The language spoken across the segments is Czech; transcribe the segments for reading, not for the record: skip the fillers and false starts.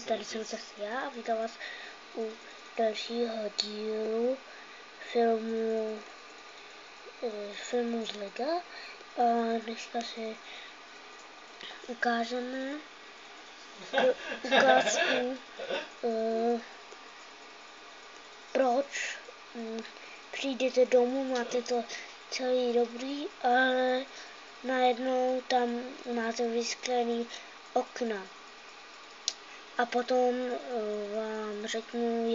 Tady jsem zase já a vítám vás u dalšího dílu filmu z Lega. A dneska si ukážeme ukázku, proč přijdete domů, máte to celý dobrý, ale najednou tam máte vysklený okna. A potom vám řeknu,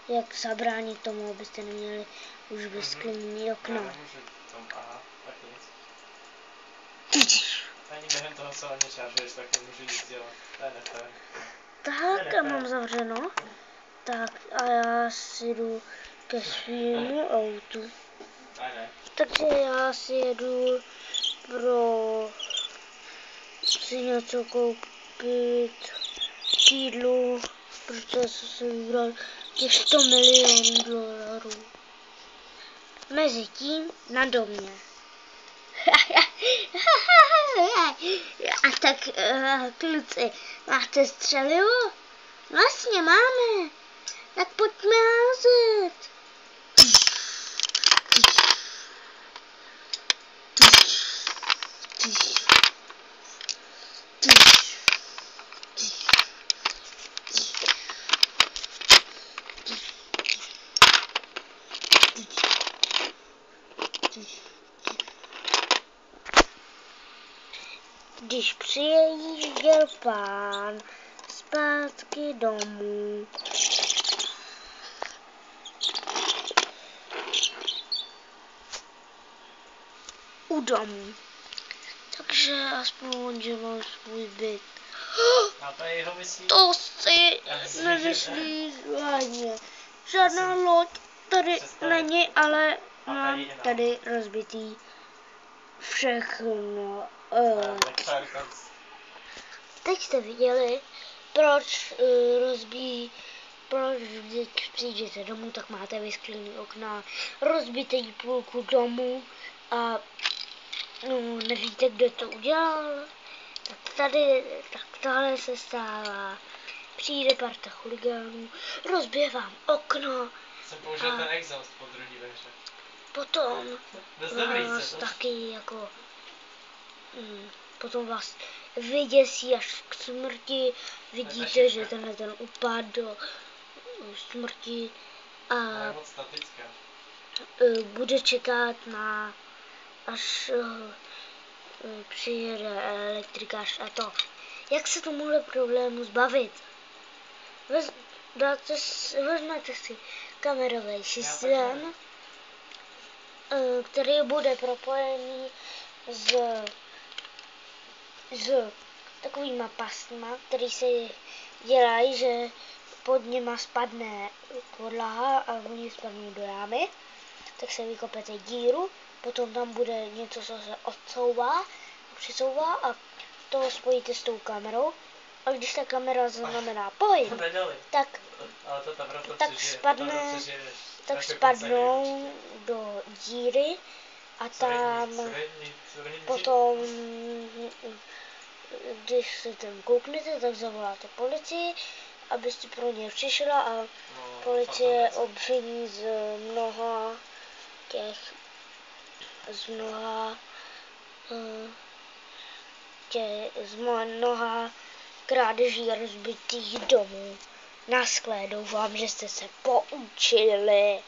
jak zabránit tomu, abyste neměli už vysklený okna. Já nemůžu tom, aha, tak nic. Ani během toho se ani šáržuješ, tak nemůžu nic dělat. To je nefér. Tak, a mám zavřeno. Tak, a já si jdu ke svému autu. Ne. Takže já si jedu si něco koupit k jídlu, protože jsem vybral těch 100 milionů dolarů. Mezitím na domě. A tak, kluci, máte střelivo? Vlastně máme. Tak pojďme házet. Když přijížděl pán zpátky domů, u domu, takže aspoň on dělal svůj byt. A to je jeho myslí? To si nemyslí zvláštně. Žádná loď tady není, ale mám tady rozbitý všechno. Teď jste viděli, proč když přijdete domů, tak máte vysklený okna, rozbitý půlku domu a nevíte, kdo to udělal. Tak tohle se stává. Přijde parta chuligánů, rozbije vám okno. Jsem použil ten exhaust po druhý ve hře. Potom vás taky jako potom vás vyděsí až k smrti. Vidíte, že ten upad do smrti a bude čekat až přijede elektrikář a to. Jak se tomuhle problému zbavit? Vezmete si kamerový systém, který bude propojený s takovýma pastma, který se dělají, že pod nima spadne podlaha a oni spadnou do jámy, tak se vykopete díru, potom tam bude něco, co se přisouvá a to spojíte s tou kamerou. A když ta kamera zaznamená pohyb, tak spadnou do díry a tam potom, když se tam kouknete, tak zavoláte policii, abyste pro ně přišla a policie obviní z mnoha krádeží a rozbitých domů. Naschle, doufám, že jste se poučili.